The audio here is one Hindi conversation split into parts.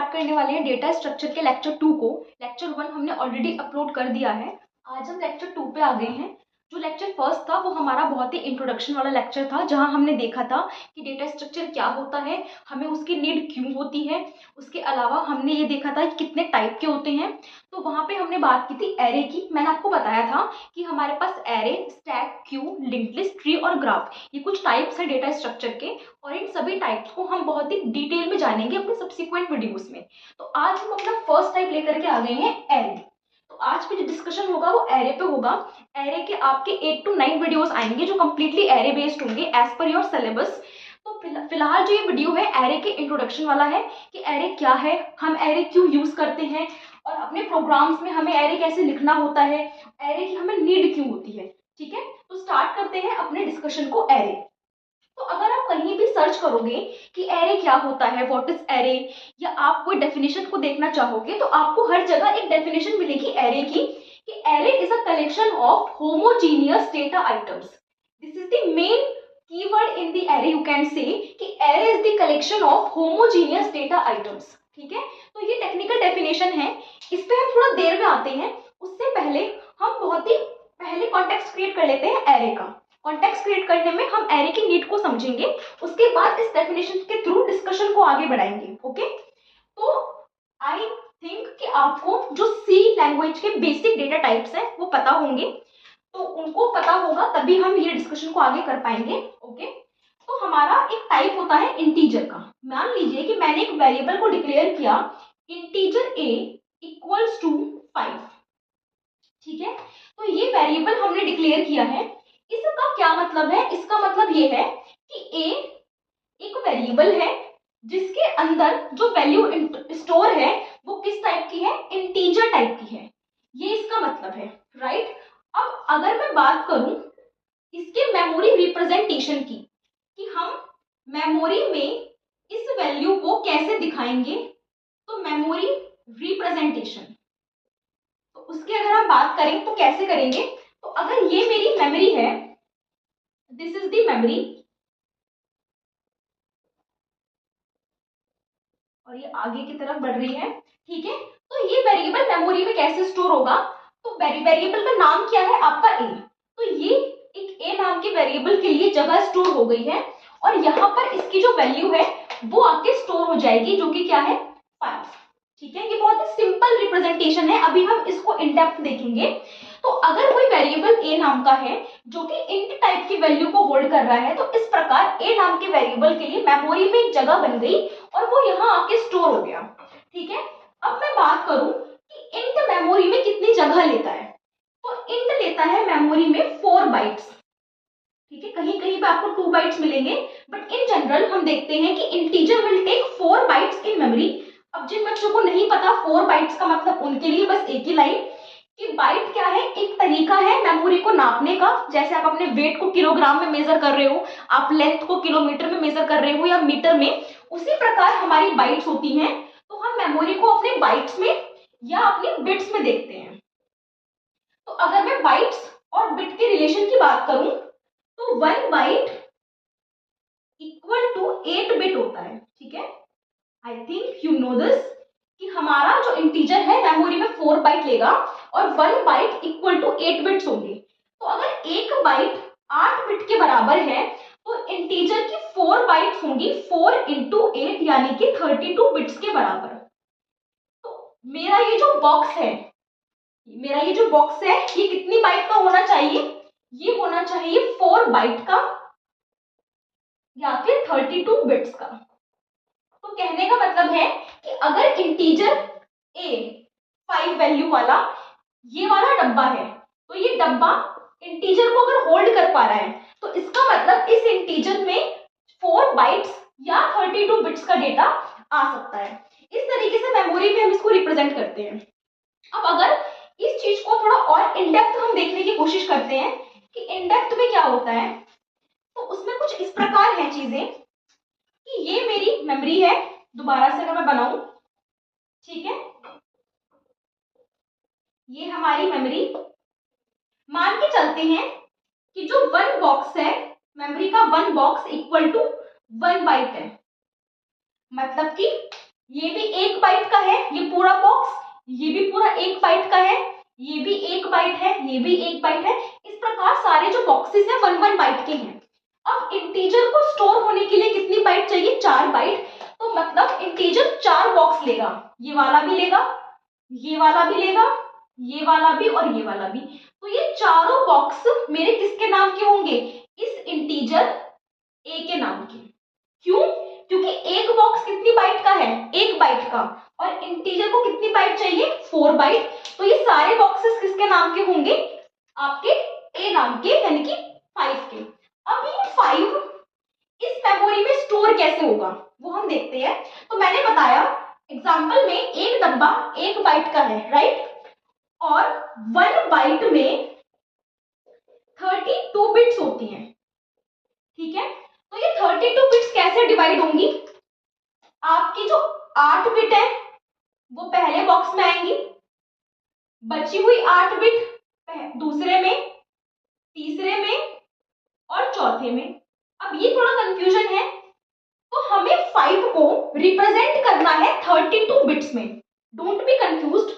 स्टार्ट करने वाले हैं डेटा स्ट्रक्चर के लेक्चर 2 को। लेक्चर 1 हमने ऑलरेडी अपलोड कर दिया है। आज हम लेक्चर 2 पे आ गए हैं। जो लेक्चर फर्स्ट था वो हमारा बहुत ही इंट्रोडक्शन वाला लेक्चर था, जहां हमने देखा था कि डेटा स्ट्रक्चर क्या होता है, हमें उसकी नीड क्यों होती है। उसके अलावा हमने ये देखा था कि कितने टाइप के होते हैं। तो वहां पे हमने बात की थी एरे की। मैंने आपको बताया था कि हमारे पास array, stack, queue, linked list, tree और ग्राफ, ये कुछ टाइप्स हैं डेटा स्ट्रक्चर के, और इन सभी टाइप्स को हम बहुत ही डिटेल में जानेंगे अपने सब्सिक्वेंट वीडियोस में। तो आज हम अपना फर्स्ट टाइप लेकर के आ गए हैं एरे। तो आज पे जो डिस्कशन होगा वो एरे पे होगा। एरे के आपके 8 to 9 वीडियोस आएंगे जो कम्प्लीटली एरे बेस्ड होंगे एज पर योर सिलेबस। तो फिलहाल जो ये वीडियो है एरे के इंट्रोडक्शन वाला है कि एरे क्या है, हम एरे क्यों यूज करते हैं, और अपने प्रोग्राम्स में हमें एरे कैसे लिखना होता है, एरे की हमें नीड क्यों होती है। ठीक है, तो स्टार्ट करते हैं अपने डिस्कशन को एरे। तो अगर आप कहीं भी सर्च करोगे कि एरे क्या होता है, व्हाट इज एरे, या आप कोई डेफिनेशन को देखना चाहोगे, तो आपको हर जगह एक डेफिनेशन मिलेगी एरे की कि array is a collection of homogeneous data items. This is the main keyword in the array. You can say कि array is the collection of homogeneous data items. ठीक है, तो ये टेक्निकल डेफिनेशन है, इस पे हम थोड़ा देर में आते हैं। उससे पहले हम बहुत ही पहले कॉन्टेक्स्ट क्रिएट कर लेते हैं एरे का। कॉन्टेक्स्ट क्रिएट करने में हम एरे की नीड को समझेंगे, उसके बाद इस डेफिनेशन के थ्रू डिस्कशन को आगे बढ़ाएंगे। ओके, तो आई थिंक कि आपको जो सी लैंग्वेज के बेसिक डेटा टाइप्स हैं वो पता होंगे, तो उनको पता होगा तभी हम ये डिस्कशन को आगे कर पाएंगे। ओके, तो हमारा एक टाइप होता है इंटीजर का। मान लीजिए कि मैंने एक वेरिएबल को डिक्लेयर किया इंटीजर a इक्वल्स टू 5। ठीक है, तो ये वेरिएबल हमने डिक्लेयर किया है। इसका क्या मतलब है? इसका मतलब ये है कि a एक वेरिएबल है जिसके अंदर जो वैल्यू स्टोर है वो किस टाइप की है? इंटीजर टाइप की है। ये इसका मतलब है, राइट। अब अगर मैं बात करूं इसके मेमोरी रिप्रेजेंटेशन की, कि हम मेमोरी में इस वैल्यू को कैसे दिखाएंगे, तो मेमोरी रिप्रेजेंटेशन, तो उसकी अगर हम बात करें तो कैसे करेंगे? तो अगर ये मेरी मेमोरी है, दिस इज द मेमोरी, और ये आगे की तरफ बढ़ रही है। ठीक है, तो ये वेरिएबल मेमोरी में कैसे स्टोर होगा? तो वेरिएबल का नाम क्या है? आपका ए। तो ये एक ए नाम के वेरिएबल के लिए जगह स्टोर हो गई है, और यहाँ पर इसकी जो वैल्यू है वो आके स्टोर हो जाएगी, जो कि क्या है? 5। ठीक है, ये बहुत ही सिंपल रिप्रेजेंटेशन है, अभी हम इसको इन डेप्थ देखेंगे। तो अगर कोई वेरिएबल ए नाम का है जो कि इंट टाइप की वैल्यू को होल्ड कर रहा है, तो इस प्रकार ए नाम के वेरिएबल के लिए मेमोरी में एक जगह बन गई और वो यहाँ आके स्टोर हो गया। ठीक है, अब मैं बात करूं कि इंट मेमोरी में कितनी जगह लेता है, तो इंट लेता है मेमोरी में 4 बाइट्स। ठीक है, कहीं कहीं पे आपको 2 बाइट्स मिलेंगे, बट इन जनरल हम देखते हैं कि integer will take 4 bytes in memory. अब जिन बच्चों को नहीं पता 4 बाइट्स का मतलब, उनके लिए बस एक ही लाइन कि बाइट क्या है? एक तरीका है मेमोरी को नापने का। जैसे आप अपने वेट को किलोग्राम में मेजर कर रहे हो, आप लेंथ को किलोमीटर में मेजर कर रहे हो या मीटर में, उसी प्रकार हमारी बाइट्स होती हैं। तो हम मेमोरी को अपने बाइट्स में या अपनी बिट्स में देखते हैं। तो अगर मैं बाइट्स और बिट के रिलेशन की बात करूं तो 1 बाइट इक्वल टू 8 बिट होता है। ठीक है, I think you know this, कि हमारा जो इंटीजर है मेमोरी में 4 बाइट लेगा और 1 बाइट इक्वल टू 8 बिट्स होंगे। तो अगर एक बाइट 8 बिट के बराबर है तो इंटीजर की 4 बाइट्स होंगी 4 इंटू 8, यानी कि 32 बिट्स के बराबर। तो मेरा ये जो बॉक्स है, ये कितनी बाइट का होना चाहिए? ये होना चाहिए 4 बाइट का या फिर 32 बिट्स का। तो कहने का मतलब है कि अगर इंटीजर a 5 वैल्यू वाला ये वाला डब्बा है, तो ये डब्बा इंटीजर को अगर होल्ड कर पा रहा है, तो इसका मतलब इस इंटीजर में 4 बाइट्स या 32 बिट्स का डेटा आ सकता है। इस तरीके से मेमोरी में हम इसको रिप्रेजेंट करते हैं। अब अगर इस चीज को थोड़ा और इन डेप्थ हम देखने की कोशिश करते हैं कि इन डेप्थ में क्या होता है, तो उसमें कुछ इस प्रकार है चीजें कि ये मेरी मेमोरी है। दोबारा से अगर मैं बनाऊं, ठीक है, ये हमारी मेमोरी। मान के चलते हैं कि जो 1 बॉक्स है, मेमोरी का 1 बॉक्स इक्वल टू 1 बाइट है, मतलब कि ये भी 1 बाइट का है, ये पूरा बॉक्स, ये भी पूरा 1 बाइट का है, ये भी 1 बाइट है, ये भी 1 बाइट है। इस प्रकार सारे जो बॉक्सेस हैं 1 बाइट के हैं। अब इंटीजर को स्टोर होने के लिए कितनी बाइट चाहिए? 4 बाइट। तो मतलब इंटीजर 4 बॉक्स लेगा, ये वाला भी लेगा, ये वाला भी लेगा, ये वाला भी और ये वाला भी। तो ये चारों बॉक्स मेरे किसके नाम के होंगे? इस इंटीजर ए के नाम के। क्यों? क्योंकि एक बॉक्स कितनी बाइट का है? 1 बाइट का, और इंटीजर को कितनी बाइट चाहिए? 4 बाइट। तो ये सारे बॉक्सेस किसके नाम के होंगे? आपके ए नाम के, यानी कि 5 के। अब ये 5 इस मेमोरी में स्टोर कैसे होगा वो हम देखते हैं। तो मैंने बताया एग्जाम्पल में एक डब्बा 1 बाइट का है, राइट, और 1 बाइट में 32 बिट्स होती हैं, ठीक है। तो ये 32 बिट्स कैसे डिवाइड होंगी? आपकी जो 8 बिट है वो पहले बॉक्स में आएंगी, बची हुई 8 बिट दूसरे में, तीसरे में और चौथे में। अब ये थोड़ा कंफ्यूजन है, तो हमें 5 को रिप्रेजेंट करना है 32 बिट्स में। Don't be confused.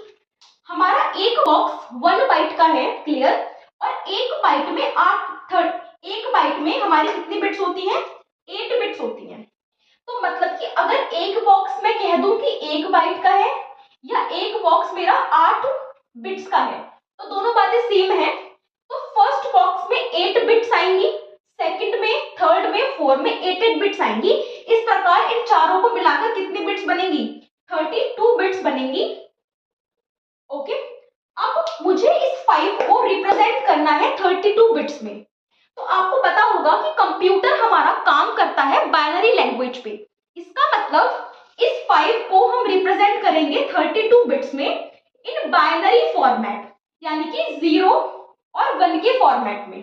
हमारा एक बॉक्स 1 बाइट का है, क्लियर, और 1 बाइट में 1 बाइट में हमारी कितनी बिट्स होती हैं? 8 बिट्स होती हैं। तो मतलब कि अगर एक बॉक्स मैं कह दूं कि 1 बाइट का है, या एक बॉक्स मेरा 8 बिट्स का है, तो दोनों बातें सेम है। तो फर्स्ट बॉक्स में 8 बिट्स आएंगी, सेकंड में, थर्ड में, फोर्थ में 8 बिट्स आएंगी। इस प्रकार इन चारों को मिलाकर कितनी बिट्स बनेंगी? 32 बिट्स बनेंगी। ओके, अब मुझे इस 5 को रिप्रेजेंट करना है 32 बिट्स में। तो आपको पता होगा कि कंप्यूटर हमारा काम करता है बाइनरी लैंग्वेज पे। इसका मतलब इस 5 को हम रिप्रेजेंट करेंगे 32 बिट्स में इन बाइनरी फॉर्मेट, यानी कि 0 और 1 के फॉर्मेट में,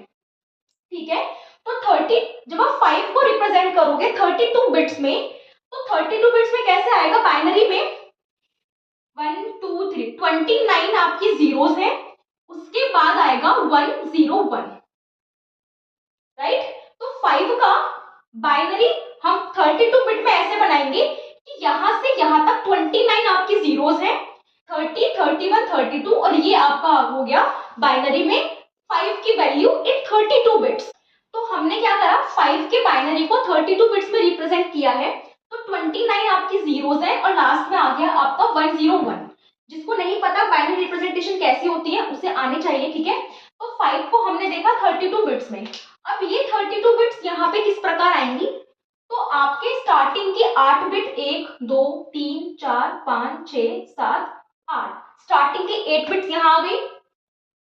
ठीक है। तो 30 जब आप 5 को रिप्रेजेंट करोगे 32 बिट्स में, तो 32 बिट्स में कैसे आएगा? बाइनरी में 1 2 3 29 आपकी जीरोस है, उसके बाद आएगा 101, राइट। तो 5 का बाइनरी हम 32 बिट में ऐसे बनाएंगे कि यहां से यहां तक 29 आपकी जीरोस है, 30 31 32, और ये आपका हो गया बाइनरी में 5 की वैल्यू इन 32 बिट्स। तो हमने क्या करा? 5 के बाइनरी को 32 बिट्स में रिप्रेजेंट किया है। तो 29 आपकी जीरोस है और लास्ट में आ गया आपका 101। जिसको नहीं पता बाइनरी रिप्रेजेंटेशन कैसी होती है उसे आनी चाहिए, ठीक है। तो 5 को हमने देखा 32 बिट्स में। अब ये 32 बिट्स यहाँ पे किस प्रकार आएंगी? तो आपके स्टार्टिंग की 8 बिट 1 2 3 4 5 6 7 8, स्टार्टिंग की 8 बिट्स यहाँ आ गई,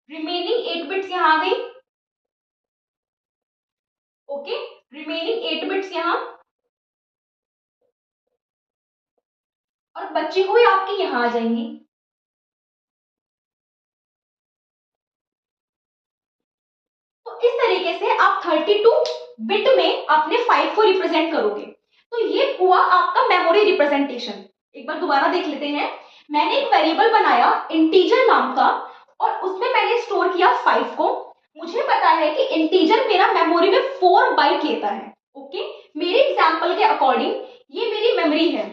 रिमेनिंग 8 बिट्स यहाँ आ गई, ओके, रिमेनिंग 8 बिट्स यहाँ, और बची हुई आपकी यहाँ आ जाएंगी। तो इस तरीके से आप 32 बिट में अपने 5 को रिप्रेजेंट करोगे। तो ये हुआ आपका मेमोरी रिप्रेजेंटेशन। एक बार दोबारा देख लेते हैं। मैंने एक वेरिएबल बनाया इंटीजर नाम का, और उसमें मैंने स्टोर किया 5 को। मुझे पता है कि इंटीजर मेरा मेमोरी में 4 बाइट लेता है, ओके। मेरे एग्जांपल के अकॉर्डिंग ये मेरी मेमोरी है,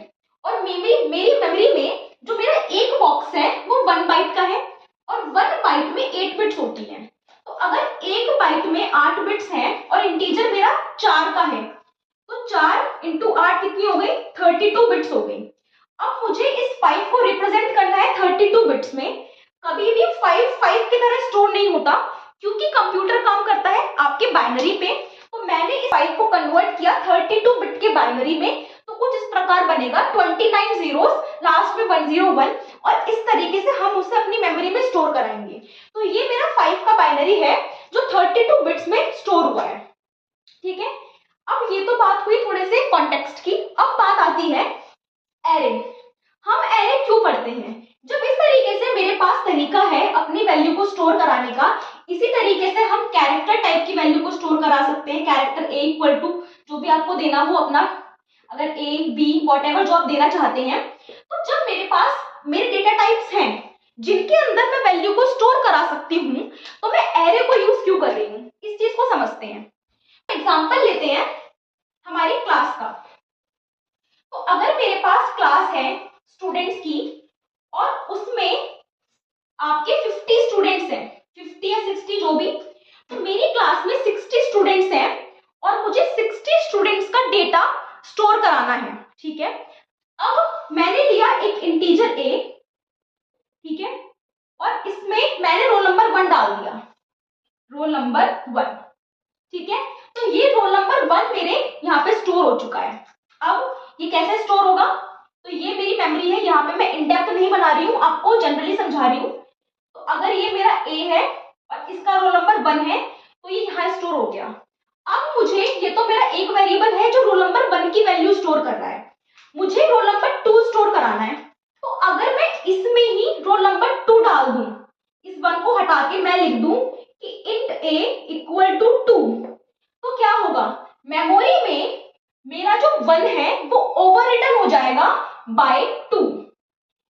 और मेरी मेमोरी में जो मेरा एक बॉक्स है वो 1 बाइट का है, और 1 बाइट में 8 बिट्स होती हैं। तो अगर 1 बाइट में 8 बिट्स हैं और इंटीजर मेरा 4 का है, तो 4 इंटू 8 कितनी हो गई? 32 बिट्स हो गई। अब मुझे इस 5 को रिप्रेजेंट करना है 32 बिट्स में। कभी भी 5 की तरह स्टोर नहीं होता, क्योंकि कंप्यूटर काम करता है आपके बाइनरी पे। तो मैंने इस 5 को कन्वर्ट किया 32 बिट के बाइनरी में। तो कुछ इस प्रकार बनेगा 29 जीरोस, लास्ट में 101, और इस तरीके से हम उसे अपनी मेमोरी में स्टोर कराएंगे। तो ये मेरा 5 का बाइनरी है जो 32 बिट्स में स्टोर हुआ है, ठीक है। अब ये तो बात हुई थोड़े से कॉन्टेक्स्ट की। अब बात आती है एरे। हम एरे क्यों पढ़ते हैं? जब इस तरीके से मेरे पास तरीका है अपनी वैल्यू को स्टोर कराने का, इसी तरीके से हम कैरेक्टर टाइप की वैल्यू को स्टोर करा सकते हैं। कैरेक्टर ए इक्वल टू जो भी आपको देना हो अपना, अगर ए बी वॉटेवर जो आप देना चाहते हैं। तो जब मेरे पास मेरे डेटा टाइप्स हैं जिनके अंदर मैं वैल्यू को स्टोर करा सकती हूँ, तो मैं एरे को यूज क्यों कर रही हूँ, इस चीज को समझते हैं। एग्जाम्पल लेते हैं हमारी क्लास का। तो अगर मेरे पास क्लास है स्टूडेंट्स की और उसमें आपके 50 स्टूडेंट्स हैं, 50 या 60 जो भी, तो मेरी क्लास में 60 स्टूडेंट्स हैं और मुझे 60 स्टूडेंट्स का डेटा स्टोर कराना है। ठीक है, अब मैंने लिया एक इंटीजर a, ठीक है, और इसमें मैंने रोल नंबर 1 डाल दिया, रोल नंबर 1। ठीक है, तो ये रोल नंबर 1 मेरे यहाँ पे स्टोर हो चुका है। अब ये कैसे स्टोर होगा, तो ये मेरी मेमोरी है, यहाँ पे मैं इंडेप्थ नहीं बना रही हूँ, आपको जनरली समझा रही हूँ। तो अगर ये मेरा a है और इसका रोल नंबर 1 है तो ये यहाँ स्टोर हो गया। अब मुझे, ये तो मेरा एक वेरिएबल है जो रोल नंबर 1 की वैल्यू स्टोर कर रहा है, मुझे रोल नंबर 2 स्टोर कराना है। तो अगर मैं इसमें ही रोल नंबर 2 डाल दूं, इस 1 को हटा के मैं लिख दूं कि int a इक्वल टू 2, तो क्या होगा, मेमोरी में मेरा जो 1 है वो ओवर रिटन हो जाएगा बाय 2,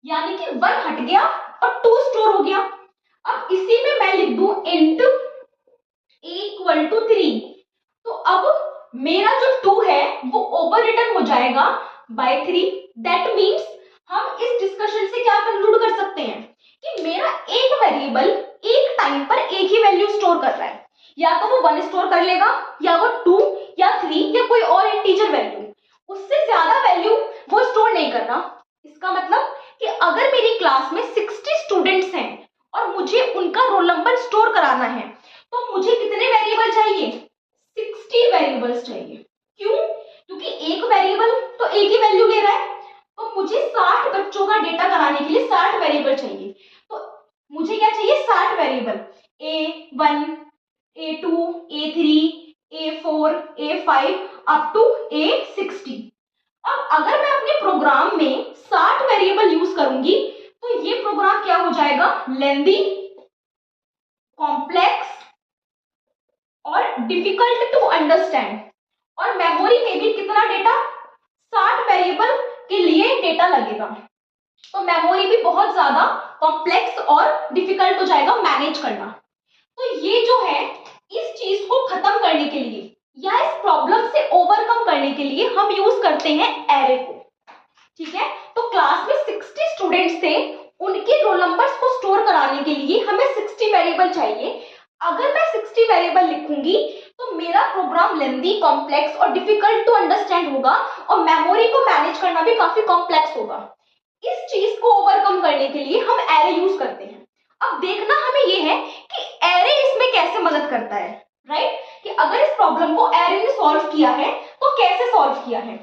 यानी कि 1 हट गया और 2 स्टोर हो गया। अब इसी में मैं लिख दूं int a इक्वल टू 3, तो अब मेरा जो 2 है वो ओवर रिटन हो जाएगा बाय 3। दैट मीन्स हम इस डिस्कशन से क्या कंक्लूड कर सकते हैं कि मेरा एक वेरिएबल एक टाइम पर एक ही वैल्यू स्टोर कर रहा है, या तो वो 1 स्टोर कर लेगा, या वो 2 या 3 या कोई और इंटीजर वैल्यू, उससे ज्यादा वैल्यू वो स्टोर नहीं कर रहा। इसका मतलब कि अगर मेरी क्लास में 60 स्टूडेंट्स हैं और मुझे उनका रोल नंबर स्टोर कराना है, तो मुझे कितने वेरिएबल चाहिए, 60 वेरिएबल्स चाहिए। क्यों, क्योंकि एक वेरिएबल तो एक ही वैल्यू ले रहा है, तो मुझे 60 बच्चों का डेटा कराने के लिए 60 वेरिएबल चाहिए। तो मुझे क्या चाहिए, 60 variable, a1 a2 a3 a4 a5 up to a60। अब अगर मैं अपने प्रोग्राम में 60 वेरिएबल यूज करूंगी तो ये प्रोग्राम क्या हो जाएगा, लेंदी, कॉम्प्लेक्स और डिफिकल्ट टू अंडरस्टैंड। और मेमोरी में भी कितना डेटा, 60 वेरिएबल के लिए डेटा लगेगा, तो मेमोरी भी बहुत ज्यादा कॉम्प्लेक्स और डिफिकल्ट हो जाएगा मैनेज करना। तो ये जो है, इस चीज को खत्म करने के लिए या इस प्रॉब्लम से ओवरकम करने के लिए हम यूज करते हैं एरे को। ठीक है, तो क्लास में 60 स्टूडेंट्स थे, उनके रोल नंबर्स को स्टोर कराने के लिए हमें 60 वेरिएबल चाहिए। अगर मैं 60 वेरिएबल लिखूंगी तो मेरा प्रोग्राम लेंदी, कॉम्प्लेक्स और डिफिकल्ट टू अंडरस्टैंड होगा और मेमोरी को मैनेज करना भी काफी कॉम्प्लेक्स होगा। इस चीज को ओवरकम करने के लिए हम एरे यूज करते हैं। अब देखना हमें यह है कि एरे इसमें कैसे मदद करता है, राइट, कि अगर इस प्रॉब्लम को एरे ने सॉल्व किया है तो कैसे सॉल्व किया है।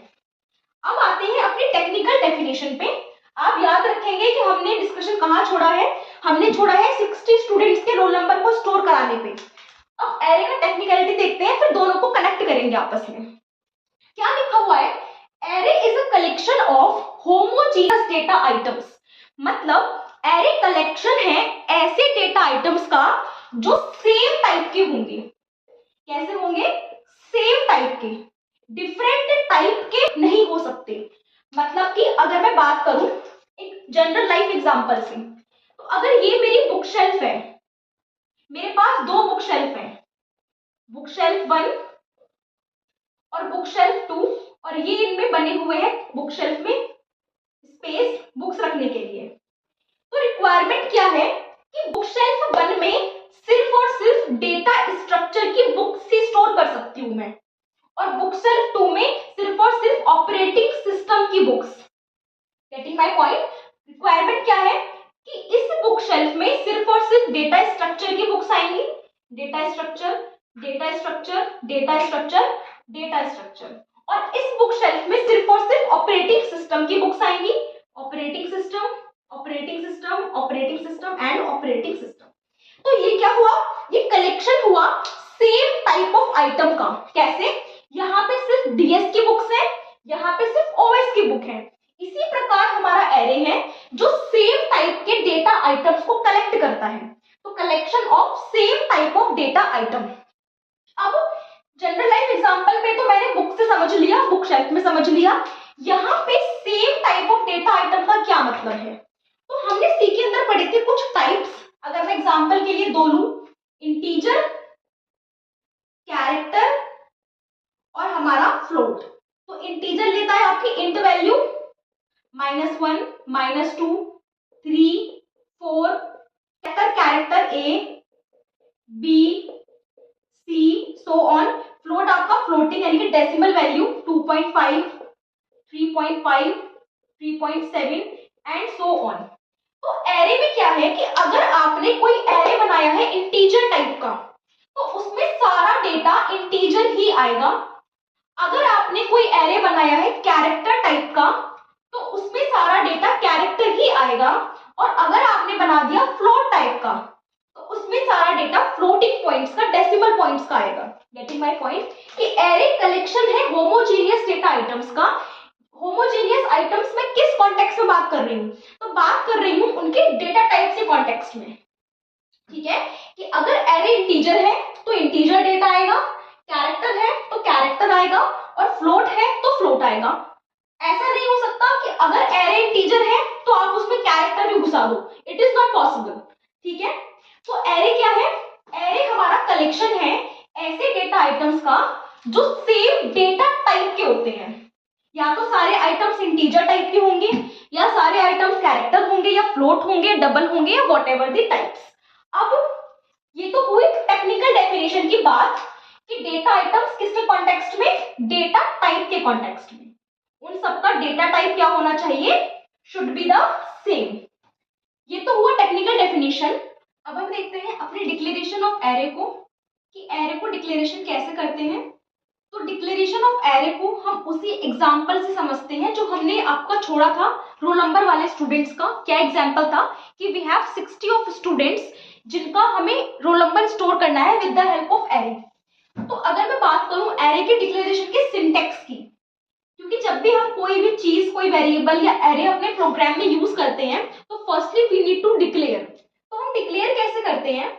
अब आते हैं अपनी टेक्निकल डेफिनेशन पे। आप याद रखेंगे कि हमने डिस्कशन कहाँ छोड़ा है, हमने छोड़ा है 60 स्टूडेंट्स के रोल नंबर को स्टोर कराने पे। अब एरे का टेक्निकलिटी देखते हैं, फिर दोनों को कनेक्ट करेंगे आपस में। क्या लिखा हुआ है, array is a collection of homogeneous data items, मतलब एरे कलेक्शन है ऐसे डेटा आइटम्स का जो सेम टाइप के होंगे। कैसे होंगे, सेम टाइप के, डिफरेंट टाइप के नहीं हो सकते। मतलब कि अगर मैं बात करूं एक जनरल लाइफ एग्जांपल से, तो अगर ये मेरी बुक शेल्फ है, मेरे पास 2 बुक शेल्फ है, बुक शेल्फ 1 और बुक शेल्फ 2, और ये इनमें बने हुए हैं बुक शेल्फ में स्पेस बुक्स रखने के लिए। तो रिक्वायरमेंट क्या है कि बुक शेल्फ 1 में सिर्फ और सिर्फ डेटा स्ट्रक्चर की बुक्स ही स्टोर कर सकती हूं मैं, और बुक शेल्फ 2 में सिर्फ और सिर्फ ऑपरेटिंग सिस्टम की books. Getting my point, requirement क्या है कि इस बुक शेल्फ में सिर्फ और सिर्फ डेटा स्ट्रक्चर की बुक्स आएंगी, data structure, data structure, data structure, data structure, और इस बुक शेल्फ में सिर्फ और सिर्फ ऑपरेटिंग सिस्टम की बुक्स आएंगी, operating system, operating system, operating system and operating system. तो ये क्या हुआ, ये कलेक्शन हुआ सेम टाइप ऑफ आइटम का। कैसे, यहाँ पे सिर्फ डीएस की बुक्स है, यहाँ पे सिर्फ ओएस की बुक है। इसी प्रकार हमारा एरे है जो सेम टाइप के डेटा आइटम्स को कलेक्ट करता है, तो collection of same type of data item. अब जनरल लाइफ एग्जांपल में तो मैंने बुक से समझ लिया, बुक शेल्फ में समझ लिया, यहाँ पे same type of data item का क्या मतलब है। तो हमने सी के अंदर पढ़े थे कुछ टाइप्स, अगर मैं एग्जांपल के लिए 2 लूं, इंटीजर, कैरेक्टर और हमारा फ्लोट। तो इंटीजर लेता है आपकी int value, -1, -2, 3, 4, character A, B, C, so on. Float आपका फ्लोटिंग यानी कि decimal value 2.5, 3.5, 3.7 and so on. तो एरे में क्या है कि अगर आपने कोई एरे बनाया है इंटीजर टाइप का तो उसमें सारा डेटा इंटीजर ही आएगा। अगर आपने कोई एरे बनाया है कैरेक्टर टाइप का तो उसमें सारा डेटा कैरेक्टर ही आएगा। और अगर आपने बना दिया फ्लोट टाइप का तो उसमें सारा डेटा फ्लोटिंग पॉइंट्स का, डेसिमल पॉइंट्स का आएगा। गेटिंग माय पॉइंट कि एरे कलेक्शन है होमोजीनियस डेटा आइटम्स का। होमोजीनियस आइटम्स में किस कॉन्टेक्स्ट में बात कर रही हूँ? तो बात कर रही हूँ उनके डेटा टाइप से कॉन्टेक्स्ट में। ठीक है, कि अगर एरे इंटीजर है तो इंटीजर डेटा आएगा, कैरेक्टर है तो कैरेक्टर आएगा, और फ्लोट है तो फ्लोट आएगा। ऐसा नहीं हो सकता कि अगर एरे इंटीजर है तो आप उसमें कैरेक्टर भी घुसा दो, इट इज नॉट पॉसिबल। ठीक है, तो एरे क्या है? एरे हमारा कलेक्शन है ऐसे डेटा आइटम्स का जो सेम डेटा टाइप के होते हैं। या तो सारे आइटम्स इंटीजर टाइप के होंगे, या सारे आइटम्स कैरेक्टर होंगे, या फ्लोट होंगे, डबल होंगे, या व्हाटएवर द टाइप्स। अब ये तो हुई टेक्निकल डेफिनेशन की बात कि डेटा आइटम्स किसके कॉन्टेक्स्ट में? डेटा टाइप के कॉन्टेक्स्ट में। उन सबका डेटा टाइप क्या होना चाहिए? Should be the same. ये तो हुआ टेक्निकल डेफिनेशन। अब हम देखते हैं अपने डिक्लेरेशन ऑफ एरे को कि एरे को डिक्लेरेशन कैसे करते हैं। तो डिक्लेरेशन ऑफ एरे को हम उसी एग्जांपल से समझते हैं जो हमने आपका छोड़ा था रोल नंबर वाले स्टूडेंट्स का। क्या एग्जांपल था कि वी हैव 60 ऑफ स्टूडेंट्स जिनका हमें रोल नंबर स्टोर करना है with the help of array. तो अगर मैं बात करूं एरे के डिक्लेरेशन के सिंटेक्स की, क्योंकि जब भी हम कोई भी चीज, कोई वेरिएबल या एरे अपने प्रोग्राम में यूज करते हैं तो firstly we need to declare. तो हम डिक्लेयर कैसे करते हैं?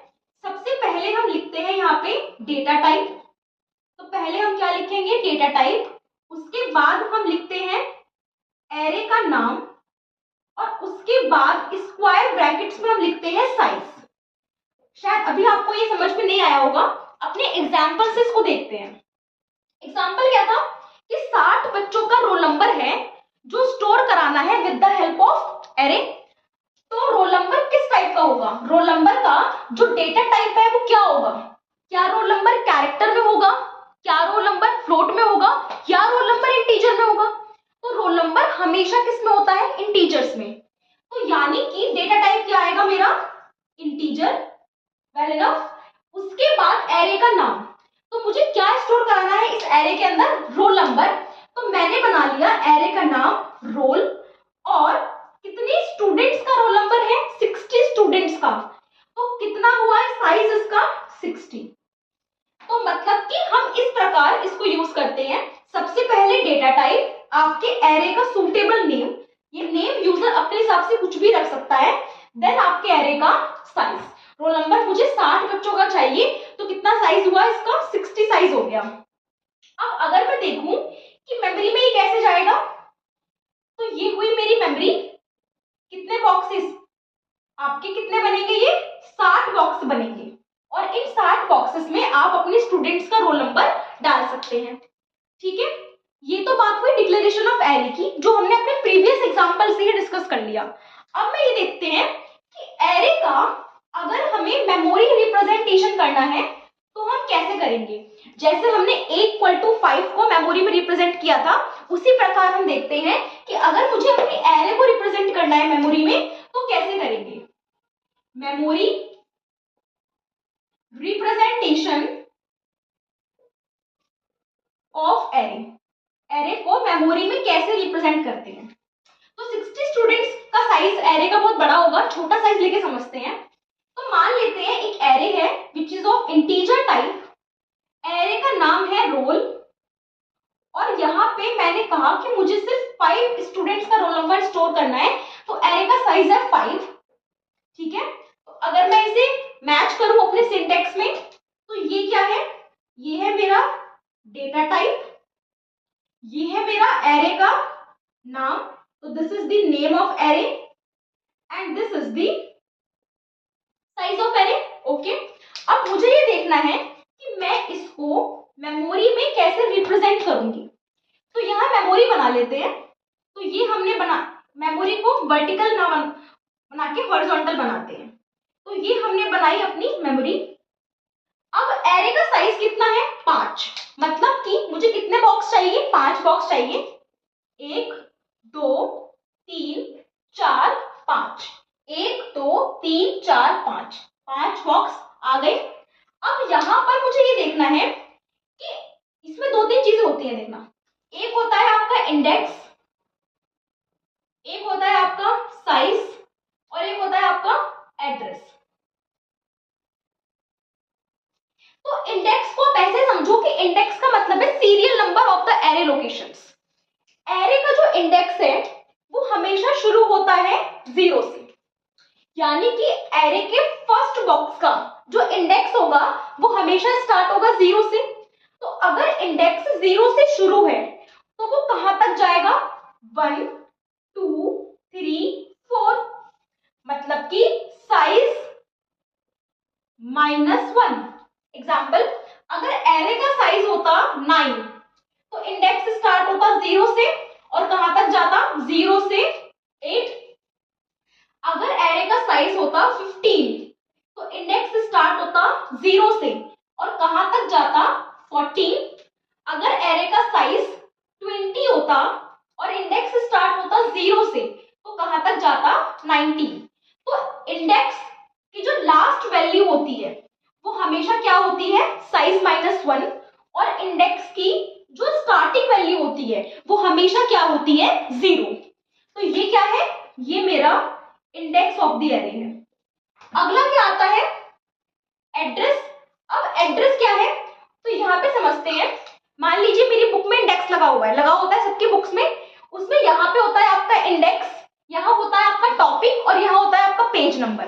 सबसे पहले हम लिखते हैं यहाँ पे डेटा टाइप। तो पहले हम क्या लिखेंगे? Data type. उसके बाद हम लिखते हैं एरे का नाम, और उसके बाद स्क्वायर ब्रैकेट्स में हम लिखते हैं साइज। शायद अभी आपको ये समझ में नहीं आया होगा, अपने एग्जाम्पल से इसको देखते हैं। एग्जाम्पल क्या था कि 60 बच्चों का रोल नंबर है जो स्टोर कराना है with the help of array. तो रोल नंबर किस टाइप का होगा? रोल नंबर का जो डेटा टाइप है वो क्या होगा? क्या रोल नंबर कैरेक्टर में होगा, क्या रोल नंबर फ्लोट में होगा, या रोल नंबर इंटीजर में होगा? तो रोल नंबर हमेशा किस में होता है? इंटीजर्स में। तो यानी कि डेटा टाइप क्या आएगा मेरा? इंटीजर। Well enough. उसके बाद एरे का नाम। तो मुझे क्या स्टोर कराना है इस एरे के अंदर? Roll number. तो मैंने बना लिया एरे का नाम रोल, और कितने स्टूडेंट्स का रोल नंबर है? 60 स्टूडेंट्स का। तो कितना हुआ है साइज इसका? 60। तो मतलब कि हम इस प्रकार इसको यूज करते हैं। सबसे पहले डेटा टाइप, आपके एरे का सूटेबल नेम, ये नेम यूजर अपने हिसाब से कुछ भी रख सकता है। देन आपके एरे का साइज। रोल नंबर मुझे 60 बच्चों का चाहिए, तो कितना साइज हुआ इसका? 60 साइज हो गया। अब अगर मैं देखूं कि मेमोरी में ये कैसे जाएगा, तो ये हुई मेरी मेमोरी। कितने बॉक्सेस आपके कितने बनेंगे? ये 60 बॉक्स बनेंगे, और इन 60 बॉक्सेस में आप अपने स्टूडेंट्स का रोल नंबर डाल सकते हैं। ठीक है, ये तो बात हुई डिक्लेरेशन ऑफ एरे की, जो हमने अपने प्रीवियस एग्जांपल से ही डिस्कस कर लिया। अब मैं ये देखते हैं कि एरे का अगर हमें मेमोरी रिप्रेजेंटेशन करना है तो हम कैसे करेंगे। जैसे हमने a=5 को मेमोरी में रिप्रेजेंट किया था, उसी प्रकार हम देखते हैं कि अगर मुझे अपने एरे को रिप्रेजेंट करना है मेमोरी में तो कैसे करेंगे। Memory representation of array. Array को मेमोरी में कैसे रिप्रेजेंट करते हैं? तो 60 स्टूडेंट्स का साइज एरे का बहुत बड़ा होगा, छोटा साइज लेके समझते हैं। तो मान लेते हैं एक एरे है which is of integer type. Array का नाम है रोल, और यहाँ पे मैंने कहा कि मुझे सिर्फ 5 स्टूडेंट्स का रोल नंबर स्टोर करना है, तो एरे का साइज है 5। ठीक है, तो अगर मैं इसे मैच करूं अपने सिंटेक्स में, तो ये क्या है? ये है मेरा डेटा टाइप, ये है मेरा एरे का नाम, तो this is the name of array, and this is the size of array. Okay, अब मुझे ये देखना है कि मैं इसको मेमोरी में कैसे रिप्रेजेंट करूंगी। तो यहाँ मेमोरी बना लेते हैं। तो ये हमने बना, मेमोरी को वर्टिकल ना बना के हॉरिजॉन्टल बनाते हैं। तो ये हमने बनाई अपनी मेमोरी। अब एरे का साइज कितना है? 5। मतलब कि मुझे कितने बॉक्स चाहिए? 5 बॉक्स चाहिए। 1 2 3 4 5। 1 2 3 4 5। 5 बॉक्स आ गए। अब यहां पर मुझे ये देखना है कि इसमें 2-3 चीजें होती है। देखना, एक होता है आपका इंडेक्स, एक होता है आपका साइज और एक होता है आपका एड्रेस। तो इंडेक्स को आप ऐसे समझो कि इंडेक्स का मतलब है serial number of the array locations. Array का जो इंडेक्स है वो हमेशा शुरू होता है 0 से, यानी कि एरे के फर्स्ट बॉक्स का जो इंडेक्स होगा वो हमेशा स्टार्ट होगा 0 से। तो अगर इंडेक्स 0 से शुरू है तो वो कहां तक जाएगा? 1 2 3 4। मतलब कि साइज -1। एग्जाम्पल, अगर एरे का साइज होता 9 तो इंडेक्स स्टार्ट होता 0 से और कहां तक जाता? 0 से 8। अगर एरे का साइज होता 15 तो इंडेक्स स्टार्ट होता 0 से और कहां तक जाता? 14। अगर एरे का साइज 20 होता और इंडेक्स स्टार्ट होता 0 से तो कहां तक जाता? 19। तो इंडेक्स की जो लास्ट वैल्यू होती है वो हमेशा क्या होती है? साइज -1। और इंडेक्स की जो स्टार्टिंग वैल्यू होती है वो हमेशा क्या होती है? 0। तो ये क्या है? ये मेरा इंडेक्स ऑफ द एरे है। अगला क्या आता है? एड्रेस। अब एड्रेस क्या है तो यहाँ पे समझते हैं। मान लीजिए मेरी बुक में इंडेक्स लगा हुआ है, लगा होता है सबकी बुक्स में। उसमें यहाँ पे होता है आपका इंडेक्स, यहाँ होता है आपका टॉपिक और यहाँ होता है आपका पेज नंबर।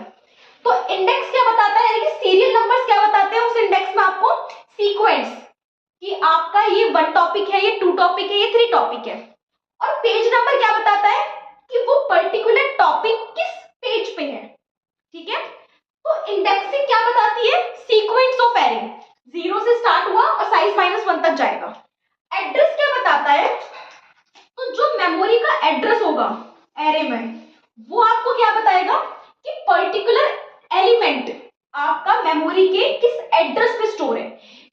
तो इंडेक्स क्या बताता है, यानी कि सीरियल नंबर्स क्या बताते हैं उस इंडेक्स में आपको? सीक्वेंस, कि आपका ये 1 टॉपिक है, ये 2 टॉपिक है, ये 3 टॉपिक है। और पेज नंबर क्या बताता है कि वो पर्टिकुलर टॉपिक किस पेज पे है। ठीक है, तो इंडेक्सिंग क्या बताती है? सीक्वेंस ऑफ एरे, 0 से स्टार्ट हुआ और साइज -1 तक जाएगा। एड्रेस क्या बताता है? तो जो मेमोरी का एड्रेस होगा एरे में वो आपको क्या बताएगा कि पर्टिकुलर एलिमेंट आपका मेमोरी के किस एड्रेस पे स्टोर है।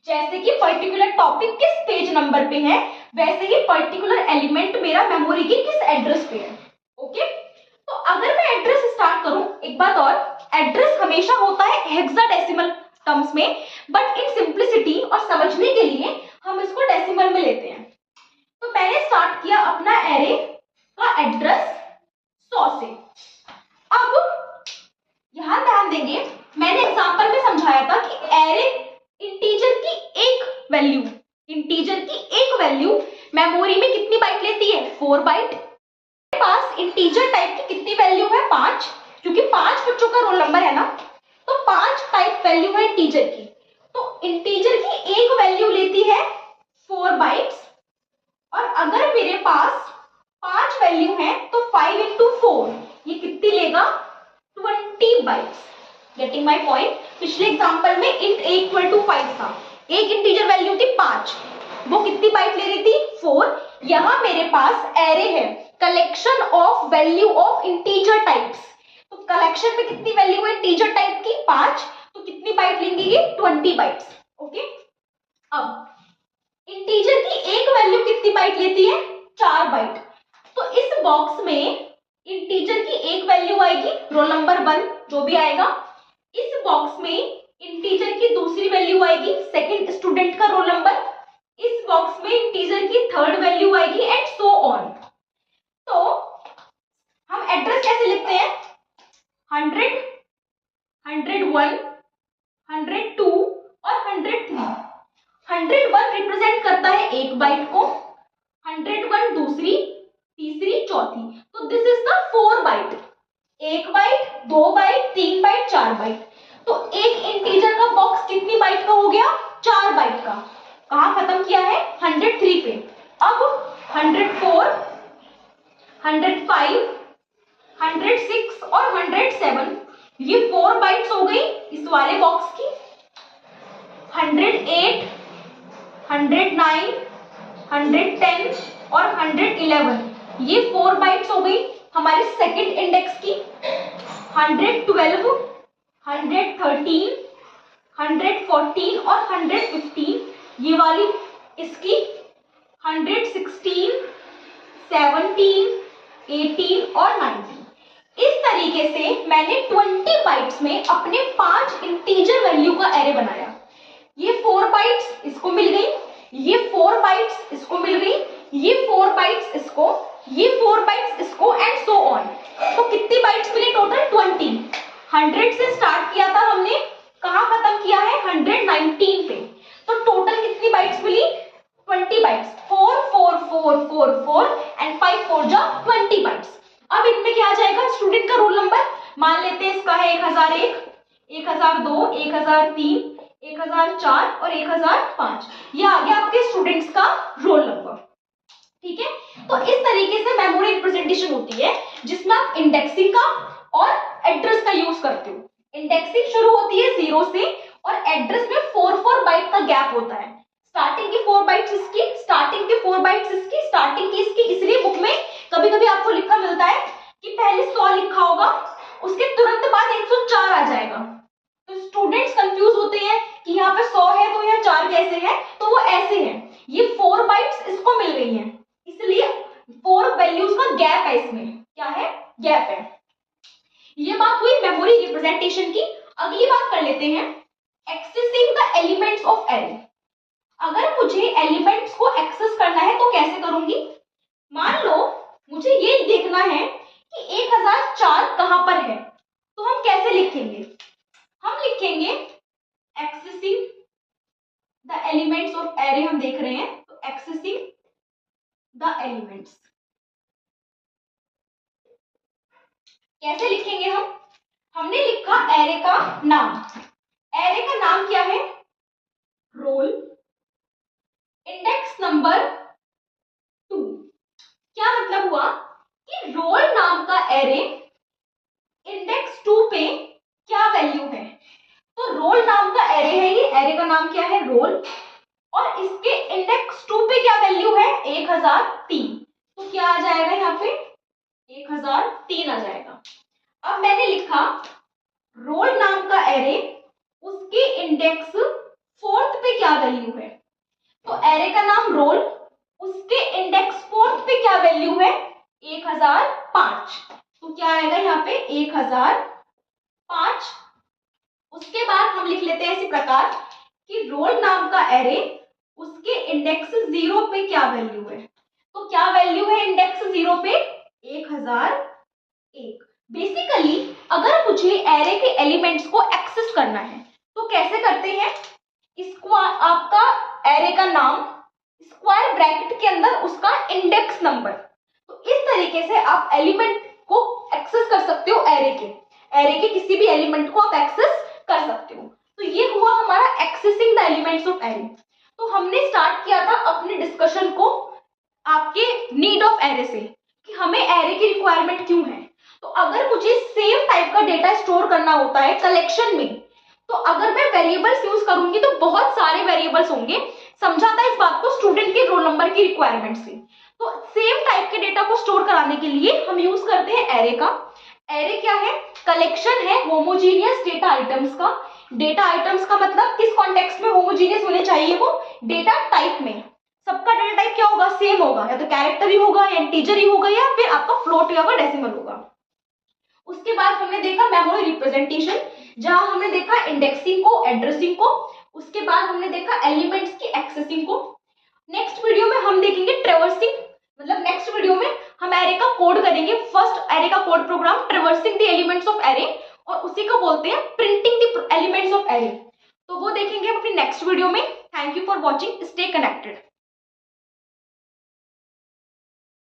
जैसे कि पर्टिकुलर टॉपिक किस पेज नंबर पे है, वैसे ही पर्टिकुलर एलिमेंट मेरा मेमोरी के किस एड्रेस पे है। ओके, तो अगर मैं एड्रेस स्टार्ट करूं, एक बात और, एड्रेस हमेशा होता है हेक्साडेसिमल टर्म्स में, बट इन सिंप्लिसिटी और समझने के लिए हम इसको डेसिमल में लेते हैं। तो मैंने स्टार्ट किया अपना एरे का एड्रेस 100 से। अब यहां ध्यान देंगे, मैंने एग्जांपल में समझाया था कि एरे इंटीजर की एक वैल्यू मेमोरी में कितनी बाइट लेती है? 4 बाइट। पास इंटीजर टाइप की कितनी वैल्यू है? 5, क्योंकि 5 बच्चों का रोल नंबर है ना, तो 5 टाइप वैल्यू है इंटीजर की। तो इंटीजर की एक वैल्यू लेती है 4 बाइट्स, और अगर मेरे पास 5 वैल्यू है तो 5 into 4 ये कितनी लेगा? 20 बाइट्स। Getting my point? पिछले एग्जांपल में int a equal to 5 था, एक इंटीजर वैल्यू थी 5, वो कितनी बाइट ले रही थी? 4। यहां मेरे पास एरे है collection of value of integer types, तो कलेक्शन में कितनी वैल्यू है इंटीजर टाइप की? 5, तो कितनी बाइट लेंगे ये? 20 बाइट्स। ओके, अब इंटीजर की एक वैल्यू कितनी बाइट लेती है? 4 बाइट। तो इस बॉक्स में इंटीजर की एक वैल्यू आएगी रोल नंबर 1 जो भी आएगा, इस बॉक्स में इंटीजर की दूसरी वैल्यू आएगी सेकंड स्टूडेंट का रोल नंबर, इस बॉक्स में इंटीजर की थर्ड वैल्यू आएगी एंड सो ऑन। तो हम एड्रेस कैसे लिखते हैं? 100, 101, 102 और 103। 101 रिप्रेजेंट करता है एक बाइट को, 101 दूसरी, तीसरी, चौथी। तो this is the 4 byte, 1 byte, 2 byte, 3 byte, 4 byte. तो एक इंटीजर का बॉक्स कितनी बाइट का हो गया? 4 बाइट का। कहां खत्म किया है? 103 पे। अब 104, 105, 106 और 107 ये 4 बाइट्स हो गई इस वाले बॉक्स की। 108, 109, 110 और 111 ये 4 बाइट्स हो गई हमारे सेकंड इंडेक्स की 112, 113, 114 और 115, ये वाली इसकी 116, 17, 18 और 19। इस तरीके से मैंने 20 बाइट्स में अपने 5 इंटीजर वैल्यू का एरे बनाया। ये 4 बाइट्स इसको मिल गई, ये 4 बाइट्स इसको मिल गई, ये 4 बाइट्स इसको, ये 4 बाइट्स इसको एंड सो ऑन। तो कितनी बाइट्स मिली टोटल? 20। 100 से स्टार्ट किया था हमने, कहाँ खत्म किया है? 119 पे। तो टोटल कितनी बाइट्स मिली? 20 बाइट्स। 4 4 4 4 4 एंड 5 4 जा 20 बाइट्स। अब इनमें क्या आ जाएगा? स्टूडेंट का रोल नंबर मान लेते हैं, इसका है 1001, 1002, 1003, 1004 और 1005। ये आ गया आपके स्टूडेंट्स का रोल नंबर। ठीक है, तो इस तरीके से मेमोरी रिप्रेजेंटेशन होती है जिसमें आप इंडेक्सिंग का और एड्रेस का यूज करते हो। इंडेक्सिंग शुरू होती है 0 से और एड्रेस में 4 बाइट का गैप होता है। स्टार्टिंग की 4 बाइट्स इसकी, स्टार्टिंग की 4 बाइट्स इसकी, स्टार्टिंग की इसकी। इसलिए बुक में कभी कभी आपको लिखा मिलता है कि पहले 100 लिखा होगा, उसके तुरंत बाद 104 आ जाएगा। तो स्टूडेंट्स कंफ्यूज होते हैं कि यहाँ पे 100 है तो यहाँ 4 कैसे है? तो वो ऐसे है, ये 4 बाइट्स इसको मिल गई हैं, इसलिए 4 वैल्यूज का गैप है। इसमें क्या है? गैप है। ये बात हुई मेमोरी रिप्रेजेंटेशन की। अगली बात कर लेते हैं accessing the elements of array. अगर मुझे एलिमेंट्स को एक्सेस करना है तो कैसे करूंगी? मान लो मुझे ये देखना है कि 1004 कहां पर है, तो हम कैसे लिखेंगे? हम लिखेंगे accessing the elements of array. हम देख रहे हैं, तो एक्सेसिंग द एलिमेंट्स कैसे लिखेंगे हम? हमने लिखा एरे का नाम। एरे का नाम क्या है? Roll, index number 2। क्या मतलब हुआ कि रोल नाम का एरे इंडेक्स 2 पे क्या वैल्यू है? तो रोल नाम का एरे है ये, एरे का नाम क्या है? रोल, और इसके इंडेक्स 2 पे क्या वैल्यू है? 1003। तो क्या आ जाएगा यहाँ पे? 1003 आ जाएगा। अब मैंने लिखा रोल नाम का एरे, उसके इंडेक्स 4 पे क्या वैल्यू है? तो एरे का नाम रोल, उसके इंडेक्स 4 पे क्या वैल्यू है? 1005। तो क्या आएगा यहाँ पे? 1005। उसके बाद हम लिख लेते हैं इसी प्रकार कि रोल नाम का एरे, उसके इंडेक्स 0 पे क्या वैल्यू है? तो क्या वैल्यू है इंडेक्स 0 पे? 1001। बेसिकली अगर मुझे एरे के एलिमेंट्स को एक्सेस करना है तो कैसे करते हैं? इसको आपका एरे का नाम, स्क्वायर ब्रैकेट के अंदर उसका इंडेक्स नंबर। तो इस तरीके से आप एलिमेंट को एक्सेस कर सकते हो। एरे के किसी भी एलिमेंट को आप एक्सेस कर सकते हो। तो ये हुआ हमारा accessing the elements of array. तो हमने स्टार्ट किया था अपने डिस्कशन को आपके नीड ऑफ एरे से, कि हमें एरे की रिक्वायरमेंट क्यों है। तो अगर मुझे सेम टाइप का डेटा स्टोर करना होता है कलेक्शन में, तो अगर मैं वेरिएबल्स यूज करूंगी तो बहुत सारे वेरिएबल्स होंगे। समझा था इस बात को स्टूडेंट के रोल नंबर की रिक्वायरमेंट से। तो सेम टाइप के डेटा को स्टोर कराने के लिए हम यूज करते हैं एरे का। एरे क्या है? कलेक्शन है होमोजीनियस डेटा आइटम्स का। डेटा आइटम्स का मतलब किस कॉन्टेक्स्ट में होमोजीनियस होने चाहिए? वो डेटा टाइप में। सबका डेटा टाइप क्या होगा? सेम होगा, या तो कैरेक्टर ही होगा या इंटीजर ही होगा या फिर आपका फ्लोट या डेसिमल होगा। उसके बाद हमने देखा मेमोरी रिप्रेजेंटेशन, जहां हमने देखा इंडेक्सिंग को, एड्रेसिंग को। उसके बाद हमने देखा एलिमेंट्स की एक्सेसिंग को। नेक्स्ट वीडियो में हम देखेंगे ट्रैवर्सिंग, मतलब नेक्स्ट वीडियो में हम एरे का कोड करेंगे। फर्स्ट एरे का code program traversing the elements of array, और उसी को बोलते हैं printing the elements of array. तो वो देखेंगे हम अपनी नेक्स्ट वीडियो में। Thank you for watching, stay connected.